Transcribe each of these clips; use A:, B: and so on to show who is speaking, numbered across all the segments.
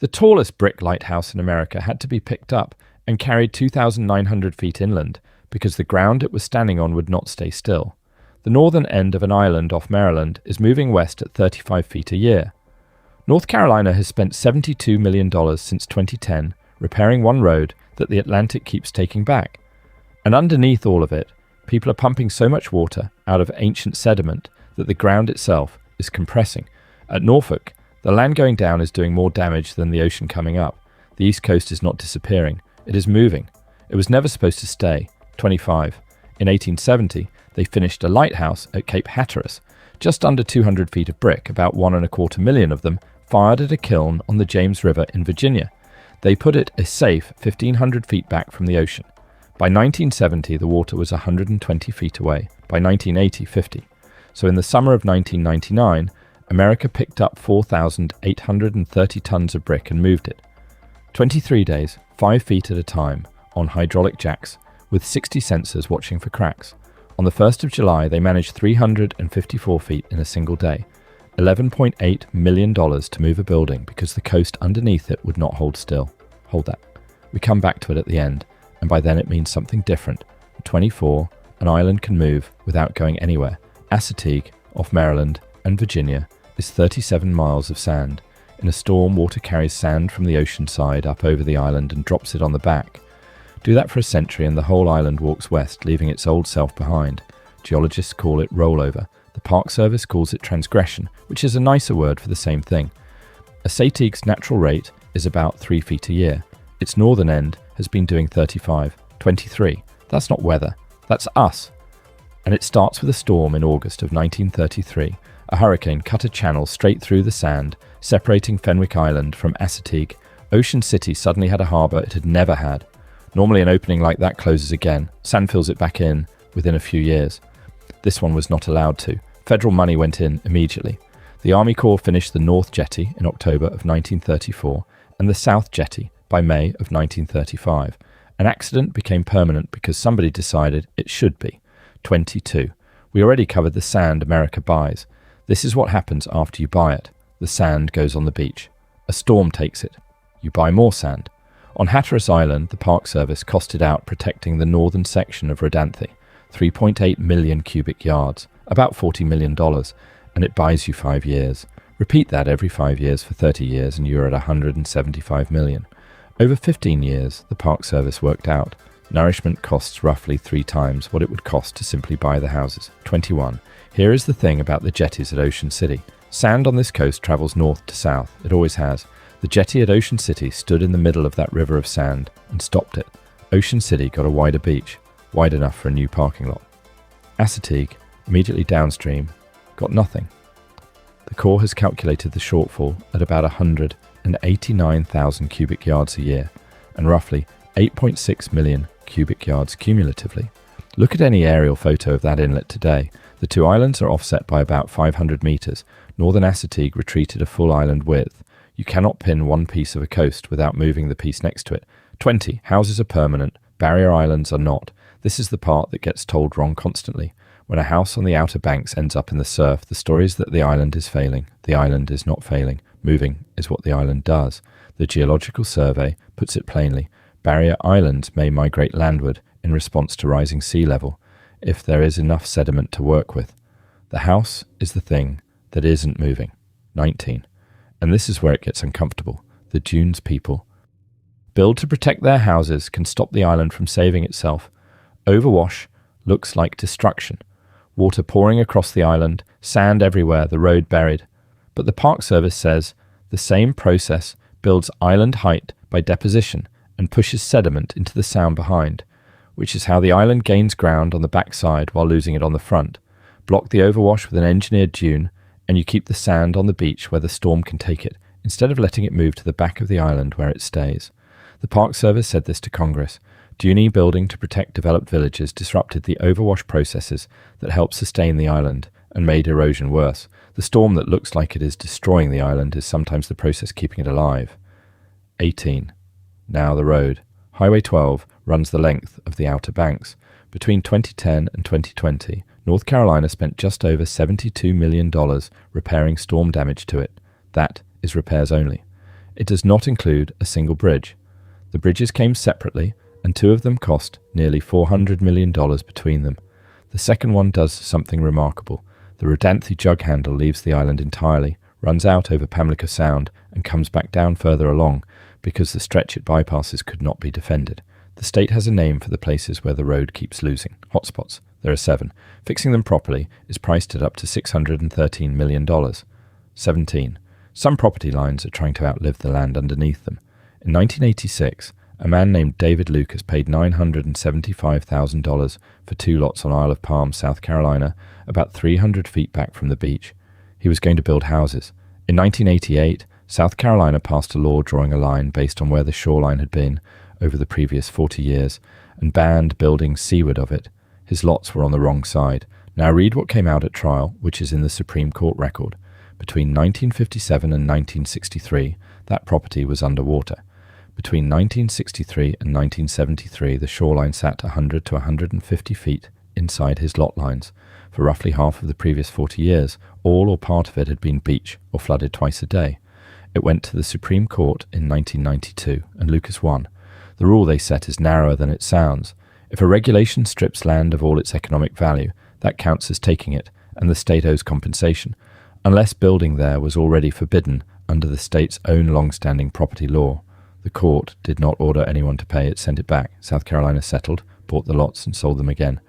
A: The tallest brick lighthouse in America had to be picked up and carried 2,900 feet inland because the ground it was standing on would not stay still. The northern end of an island off Maryland is moving west at 35 feet a year. North Carolina has spent $72 million since 2010 repairing one road that the Atlantic keeps taking back. And underneath all of it, people are pumping so much water out of ancient sediment that the ground itself is compressing. At Norfolk, the land going down is doing more damage than the ocean coming up. The east coast is not disappearing. It is moving. It was never supposed to stay. 25. In 1870, they finished a lighthouse at Cape Hatteras, just under 200 feet of brick, about 1.25 million of them, fired at a kiln on the James River in Virginia. They put it a safe 1,500 feet back from the ocean. By 1970, the water was 120 feet away. By 1980, 50. So in the summer of 1999, America picked up 4,830 tons of brick and moved it. 23 days, 5 feet at a time, on hydraulic jacks, with 60 sensors watching for cracks. On the 1st of July, they managed 354 feet in a single day. $11.8 million to move a building because the coast underneath it would not hold still. Hold that. We come back to it at the end, and by then it means something different. At 24, an island can move without going anywhere. Assateague, off Maryland and Virginia, is 37 miles of sand. In a storm, water carries sand from the ocean side up over the island and drops it on the back. Do that for a century and the whole island walks west, leaving its old self behind. Geologists call it rollover. The Park Service calls it transgression, which is a nicer word for the same thing. Assateague's natural rate is about 3 feet a year. Its northern end has been doing 35, 23. That's not weather, that's us. And it starts with a storm in August of 1933. A hurricane cut a channel straight through the sand, separating Fenwick Island from Assateague. Ocean City suddenly had a harbour it had never had. Normally an opening like that closes again. Sand fills it back in within a few years. This one was not allowed to. Federal money went in immediately. The Army Corps finished the North Jetty in October of 1934 and the South Jetty by May of 1935. An accident became permanent because somebody decided it should be. 22. We already covered the sand America buys. This is what happens after you buy it. The sand goes on the beach. A storm takes it. You buy more sand. On Hatteras Island, the Park Service costed out protecting the northern section of Rodanthe, 3.8 million cubic yards, about $40 million, and it buys you 5 years. Repeat that every 5 years for 30 years and you're at 175 million. Over 15 years, the Park Service worked out. Nourishment costs roughly 3 times what it would cost to simply buy the houses. 21. Here is the thing about the jetties at Ocean City. Sand on this coast travels north to south. It always has. The jetty at Ocean City stood in the middle of that river of sand and stopped it. Ocean City got a wider beach, wide enough for a new parking lot. Assateague, immediately downstream, got nothing. The Corps has calculated the shortfall at about 189,000 cubic yards a year, and roughly 8.6 million cubic yards cumulatively. Look at any aerial photo of that inlet today. The two islands are offset by about 500 metres. Northern Assateague retreated a full island width. You cannot pin one piece of a coast without moving the piece next to it. 20. Houses are permanent. Barrier islands are not. This is the part that gets told wrong constantly. When a house on the outer banks ends up in the surf, the story is that the island is failing. The island is not failing. Moving is what the island does. The Geological Survey puts it plainly. Barrier islands may migrate landward in response to rising sea level if there is enough sediment to work with. The house is the thing that isn't moving. 19. And this is where it gets uncomfortable. The dunes people build to protect their houses can stop the island from saving itself. Overwash looks like destruction. Water pouring across the island, sand everywhere, the road buried. But the Park Service says the same process builds island height by deposition and pushes sediment into the sound behind, which is how the island gains ground on the backside while losing it on the front. Block the overwash with an engineered dune, and you keep the sand on the beach where the storm can take it, instead of letting it move to the back of the island where it stays. The Park Service said this to Congress. Dune building to protect developed villages disrupted the overwash processes that help sustain the island and made erosion worse. The storm that looks like it is destroying the island is sometimes the process keeping it alive. 18. Now the road. Highway 12 runs the length of the Outer Banks. Between 2010 and 2020, North Carolina spent just over $72 million repairing storm damage to it. That is repairs only. It does not include a single bridge. The bridges came separately, and 2 of them cost nearly $400 million between them. The second one does something remarkable. The Rodanthe jug handle leaves the island entirely, runs out over Pamlico Sound, and comes back down further along, because the stretch it bypasses could not be defended. The state has a name for the places where the road keeps losing. Hotspots. There are 7. Fixing them properly is priced at up to $613 million. 17. Some property lines are trying to outlive the land underneath them. In 1986, a man named David Lucas paid $975,000 for 2 lots on Isle of Palm, South Carolina, about 300 feet back from the beach. He was going to build houses. In 1988, South Carolina passed a law drawing a line based on where the shoreline had been over the previous 40 years and banned building seaward of it. His lots were on the wrong side. Now read what came out at trial, which is in the Supreme Court record. Between 1957 and 1963, that property was underwater. Between 1963 and 1973, the shoreline sat 100 to 150 feet inside his lot lines. For roughly half of the previous 40 years, all or part of it had been beach or flooded twice a day. It went to the Supreme Court in 1992, and Lucas won. The rule they set is narrower than it sounds. If a regulation strips land of all its economic value, that counts as taking it, and the state owes compensation, unless building there was already forbidden under the state's own long-standing property law. The court did not order anyone to pay, it sent it back. South Carolina settled, bought the lots and sold them again.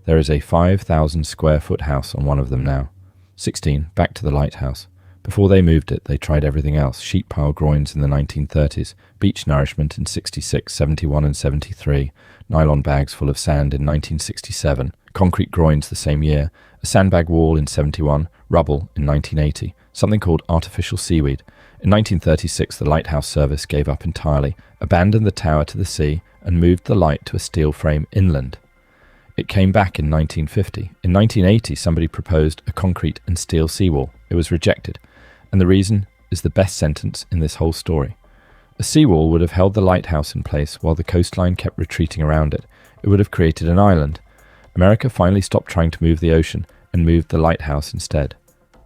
A: There is a 5,000 square foot house on one of them now. 16. Back to the lighthouse. Before they moved it, they tried everything else. Sheep pile groins in the 1930s, beach nourishment in 66, 71 and 73, nylon bags full of sand in 1967, concrete groins the same year, a sandbag wall in 71, rubble in 1980, something called artificial seaweed. In 1936, the lighthouse service gave up entirely, abandoned the tower to the sea, and moved the light to a steel frame inland. It came back in 1950. In 1980, somebody proposed a concrete and steel seawall. It was rejected, and the reason is the best sentence in this whole story. A seawall would have held the lighthouse in place while the coastline kept retreating around it. It would have created an island. America finally stopped trying to move the ocean and moved the lighthouse instead.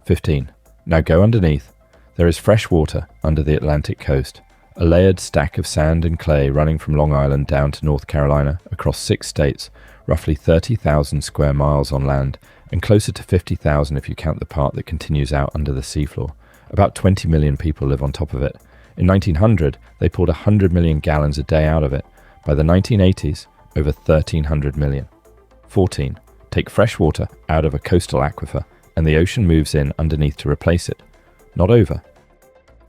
A: 15. Now go underneath. There is fresh water under the Atlantic coast, a layered stack of sand and clay running from Long Island down to North Carolina across 6 states, roughly 30,000 square miles on land, and closer to 50,000 if you count the part that continues out under the seafloor. About 20 million people live on top of it. In 1900, they poured 100 million gallons a day out of it. By the 1980s, over 1,300 million. 14. Take fresh water out of a coastal aquifer, and the ocean moves in underneath to replace it. Not over.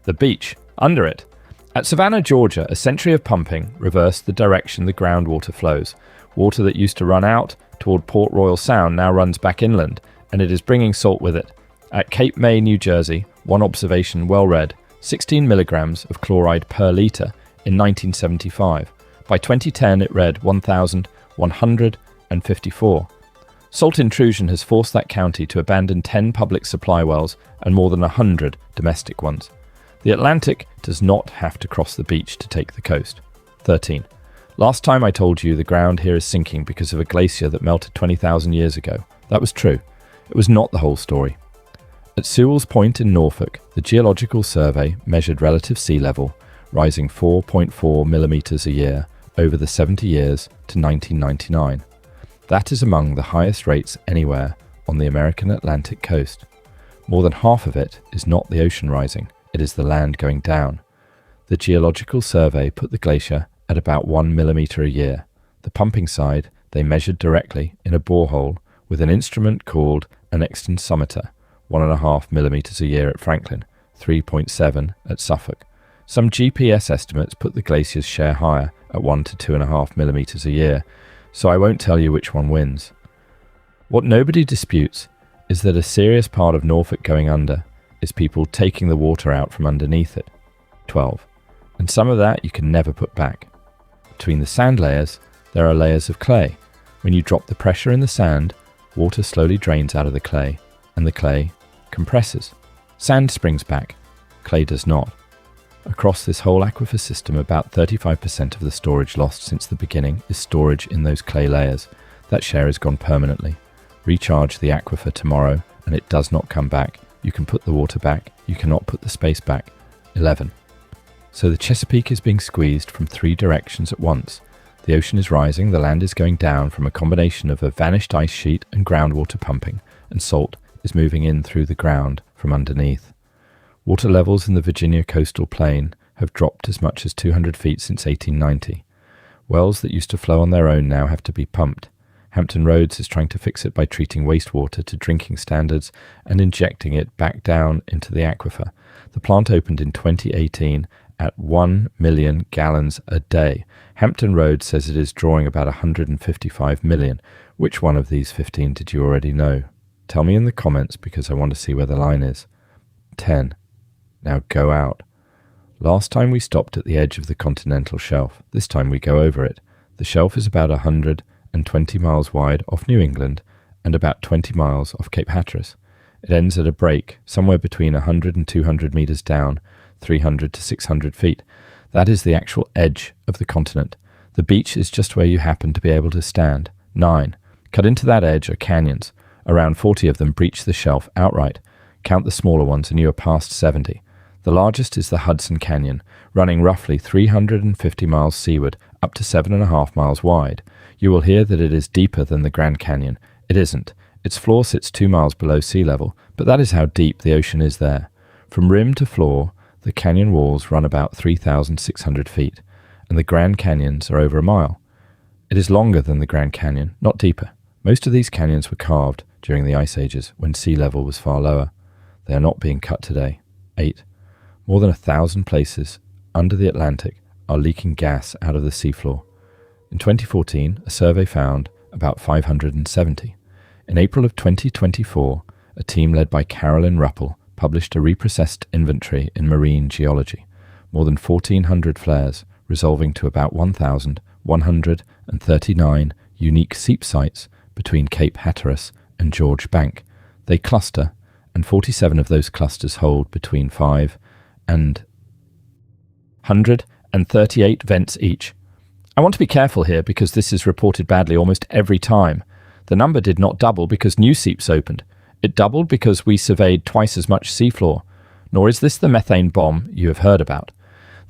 A: The beach, under it. At Savannah, Georgia, a century of pumping reversed the direction the groundwater flows. Water that used to run out toward Port Royal Sound now runs back inland, and it is bringing salt with it. At Cape May, New Jersey, one observation well read, 16 milligrams of chloride per litre in 1975. By 2010 it read 1,154. Salt intrusion has forced that county to abandon 10 public supply wells and more than 100 domestic ones. The Atlantic does not have to cross the beach to take the coast. 13. Last time I told you the ground here is sinking because of a glacier that melted 20,000 years ago. That was true. It was not the whole story. At Sewell's Point in Norfolk, the Geological Survey measured relative sea level, rising 4.4 millimetres a year over the 70 years to 1999. That is among the highest rates anywhere on the American Atlantic coast. More than half of it is not the ocean rising, it is the land going down. The Geological Survey put the glacier at about 1 millimetre a year. The pumping side they measured directly in a borehole with an instrument called an extensometer, 1.5 millimetres a year at Franklin, 3.7 at Suffolk. Some GPS estimates put the glacier's share higher at 1 to 2.5 millimetres a year, so I won't tell you which one wins. What nobody disputes is that a serious part of Norfolk going under is people taking the water out from underneath it. 12. And some of that you can never put back. Between the sand layers, there are layers of clay. When you drop the pressure in the sand, water slowly drains out of the clay, and the clay compresses. Sand springs back, clay does not. Across this whole aquifer system, about 35% of the storage lost since the beginning is storage in those clay layers. That share is gone permanently. Recharge the aquifer tomorrow, and it does not come back. You can put the water back, you cannot put the space back. 11. So the Chesapeake is being squeezed from 3 directions at once. The ocean is rising, the land is going down from a combination of a vanished ice sheet and groundwater pumping, and salt is moving in through the ground from underneath. Water levels in the Virginia coastal plain have dropped as much as 200 feet since 1890. Wells that used to flow on their own now have to be pumped. Hampton Roads is trying to fix it by treating wastewater to drinking standards and injecting it back down into the aquifer. The plant opened in 2018 at 1 million gallons a day. Hampton Roads says it is drawing about 155 million. Which one of these 15 did you already know? Tell me in the comments because I want to see where the line is. 10. Now go out. Last time we stopped at the edge of the continental shelf. This time we go over it. The shelf is about 120 miles wide off New England and about 20 miles off Cape Hatteras. It ends at a break somewhere between 100 and 200 meters down, 300 to 600 feet. That is the actual edge of the continent. The beach is just where you happen to be able to stand. 9. Cut into that edge are canyons. Around 40 of them breach the shelf outright. Count the smaller ones and you are past 70. The largest is the Hudson Canyon, running roughly 350 miles seaward, up to 7.5 miles wide. You will hear that it is deeper than the Grand Canyon. It isn't. Its floor sits 2 miles below sea level, but that is how deep the ocean is there. From rim to floor, the canyon walls run about 3,600 feet, and the Grand Canyons are over a mile. It is longer than the Grand Canyon, not deeper. Most of these canyons were carved during the ice ages, when sea level was far lower. They are not being cut today. 8. More than 1,000 places under the Atlantic are leaking gas out of the seafloor. In 2014, a survey found about 570. In April of 2024, a team led by Carolyn Ruppel published a reprocessed inventory in marine geology. More than 1,400 flares, resolving to about 1,139 unique seep sites between Cape Hatteras and George Bank. They cluster, and 47 of those clusters hold between 5 and 138 vents each. I want to be careful here because this is reported badly almost every time. The number did not double because new seeps opened. It doubled because we surveyed twice as much seafloor. Nor is this the methane bomb you have heard about.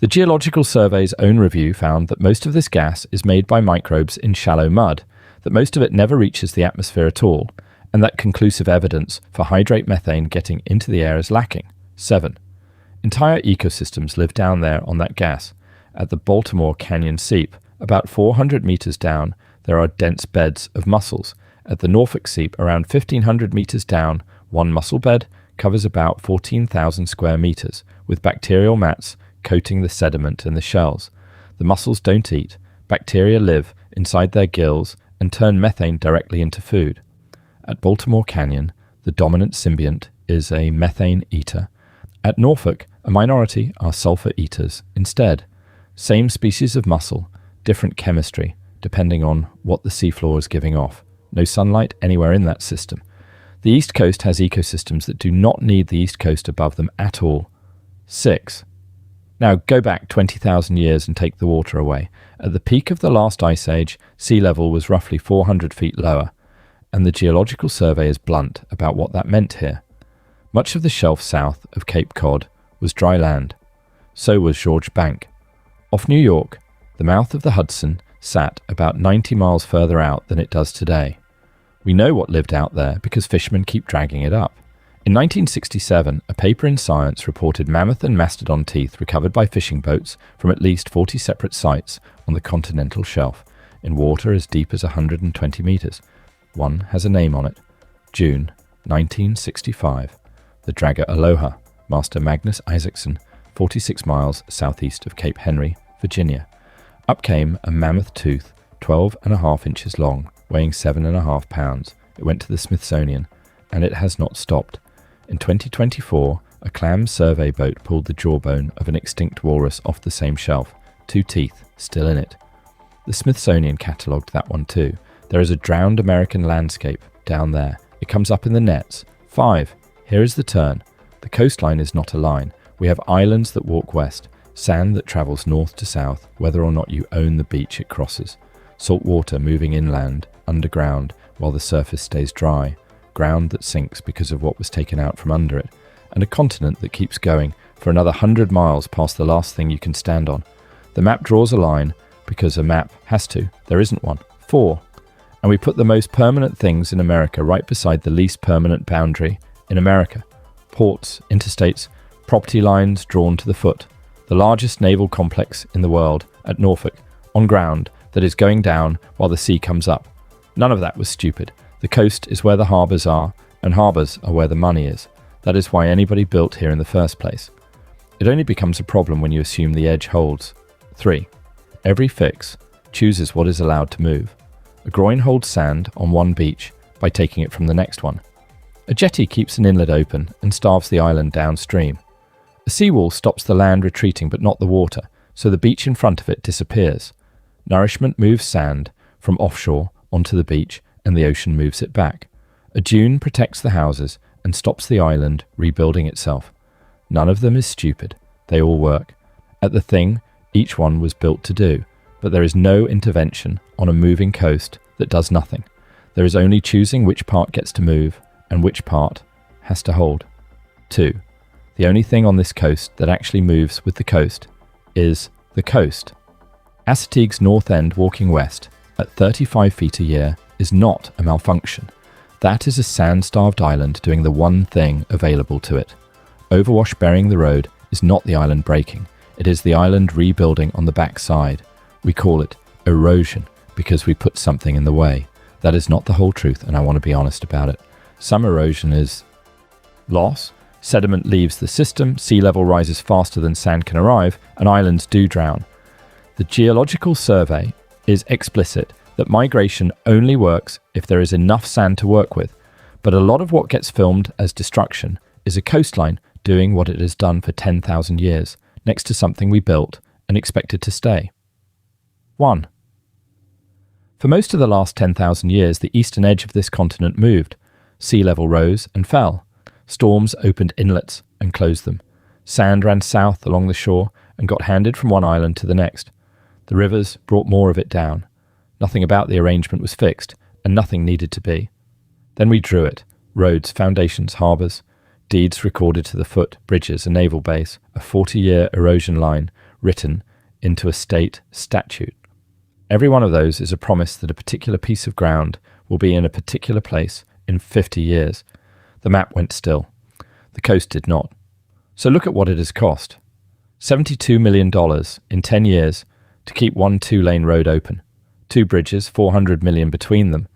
A: The Geological Survey's own review found that most of this gas is made by microbes in shallow mud, that most of it never reaches the atmosphere at all, and that conclusive evidence for hydrate methane getting into the air is lacking. 7. Entire ecosystems live down there on that gas. At the Baltimore Canyon Seep, about 400 meters down, there are dense beds of mussels. At the Norfolk Seep, around 1,500 meters down, one mussel bed covers about 14,000 square meters, with bacterial mats coating the sediment and the shells. The mussels don't eat. Bacteria live inside their gills and turn methane directly into food. At Baltimore Canyon, the dominant symbiont is a methane eater. At Norfolk, a minority are sulfur eaters instead. Same species of mussel, different chemistry, depending on what the seafloor is giving off. No sunlight anywhere in that system. The East Coast has ecosystems that do not need the East Coast above them at all. 6. Now go back 20,000 years and take the water away. At the peak of the last ice age, sea level was roughly 400 feet lower, and the Geological Survey is blunt about what that meant here. Much of the shelf south of Cape Cod was dry land. So was George Bank. Off New York, the mouth of the Hudson sat about 90 miles further out than it does today. We know what lived out there because fishermen keep dragging it up. In 1967, a paper in Science reported mammoth and mastodon teeth recovered by fishing boats from at least 40 separate sites on the continental shelf, in water as deep as 120 meters. One has a name on it. June 1965. The dragger Aloha, Master Magnus Isaacson, 46 miles southeast of Cape Henry, Virginia. Up came a mammoth tooth, 12.5 inches long, weighing 7.5 pounds. It went to the Smithsonian, and it has not stopped. In 2024, a clam survey boat pulled the jawbone of an extinct walrus off the same shelf, 2 teeth still in it. The Smithsonian catalogued that one too. There is a drowned American landscape down there. It comes up in the nets. 5. Here is the turn. The coastline is not a line. We have islands that walk west, sand that travels north to south, whether or not you own the beach it crosses. Salt water moving inland, underground, while the surface stays dry. Ground that sinks because of what was taken out from under it. And a continent that keeps going for another 100 miles past the last thing you can stand on. The map draws a line because a map has to. There isn't one. 4. And we put the most permanent things in America right beside the least permanent boundary in America. Ports, interstates, property lines drawn to the foot. The largest naval complex in the world at Norfolk, on ground that is going down while the sea comes up. None of that was stupid. The coast is where the harbours are, and harbours are where the money is. That is why anybody built here in the first place. It only becomes a problem when you assume the edge holds. 3. Every fix chooses what is allowed to move. A groin holds sand on one beach by taking it from the next one. A jetty keeps an inlet open and starves the island downstream. A seawall stops the land retreating but not the water, so the beach in front of it disappears. Nourishment moves sand from offshore onto the beach and the ocean moves it back. A dune protects the houses and stops the island rebuilding itself. None of them is stupid. They all work. At the thing each one was built to do, but there is no intervention on a moving coast that does nothing. There is only choosing which part gets to move and which part has to hold. 2. The only thing on this coast that actually moves with the coast is the coast. Assateague's north end walking west at 35 feet a year is not a malfunction. That is a sand-starved island doing the one thing available to it. Overwash burying the road is not the island breaking. It is the island rebuilding on the back side. We call it erosion because we put something in the way. That is not the whole truth, and I want to be honest about it. Some erosion is loss. Sediment leaves the system, sea level rises faster than sand can arrive, and islands do drown. The Geological Survey is explicit that migration only works if there is enough sand to work with, but a lot of what gets filmed as destruction is a coastline doing what it has done for 10,000 years, next to something we built and expected to stay. 1. For most of the last 10,000 years, the eastern edge of this continent moved. Sea level rose and fell. Storms opened inlets and closed them. Sand ran south along the shore and got handed from one island to the next. The rivers brought more of it down. Nothing about the arrangement was fixed, and nothing needed to be. Then we drew it. Roads, foundations, harbours, deeds recorded to the foot, bridges, a naval base, a 40-year erosion line written into a state statute. Every one of those is a promise that a particular piece of ground will be in a particular place in 50 years. The map went still. The coast did not. So look at what it has cost. $72 million in 10 years to keep one 2-lane road open. 2 bridges, $400 million between them,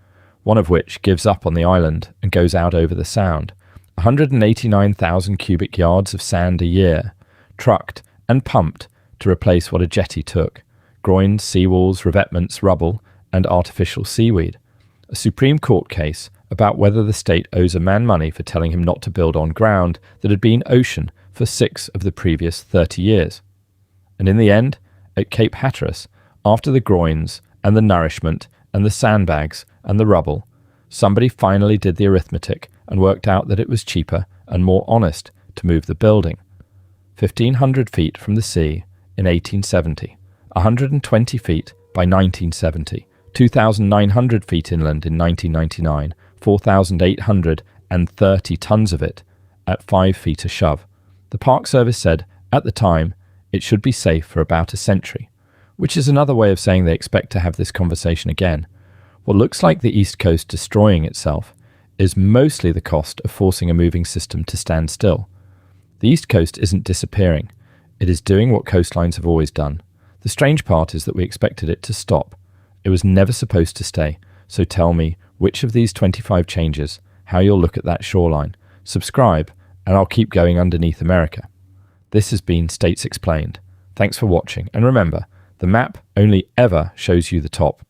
A: one of which gives up on the island and goes out over the sound. 189,000 cubic yards of sand a year, trucked and pumped to replace what a jetty took. Groins, seawalls, revetments, rubble, and artificial seaweed. A Supreme Court case about whether the state owes a man money for telling him not to build on ground that had been ocean for 6 of the previous 30 years. And in the end, at Cape Hatteras, after the groins and the nourishment and the sandbags and the rubble, somebody finally did the arithmetic and worked out that it was cheaper and more honest to move the building. 1,500 feet from the sea in 1870, 120 feet by 1970, 2,900 feet inland in 1999, 4,830 tons of it at 5 feet a shove. The Park Service said, at the time, it should be safe for about a century, which is another way of saying they expect to have this conversation again. What looks like the East Coast destroying itself is mostly the cost of forcing a moving system to stand still. The East Coast isn't disappearing. It is doing what coastlines have always done. The strange part is that we expected it to stop. It was never supposed to stay. So tell me which of these 25 changes, how you'll look at that shoreline. Subscribe, and I'll keep going underneath America. This has been States Explained. Thanks for watching, and remember, the map only ever shows you the top.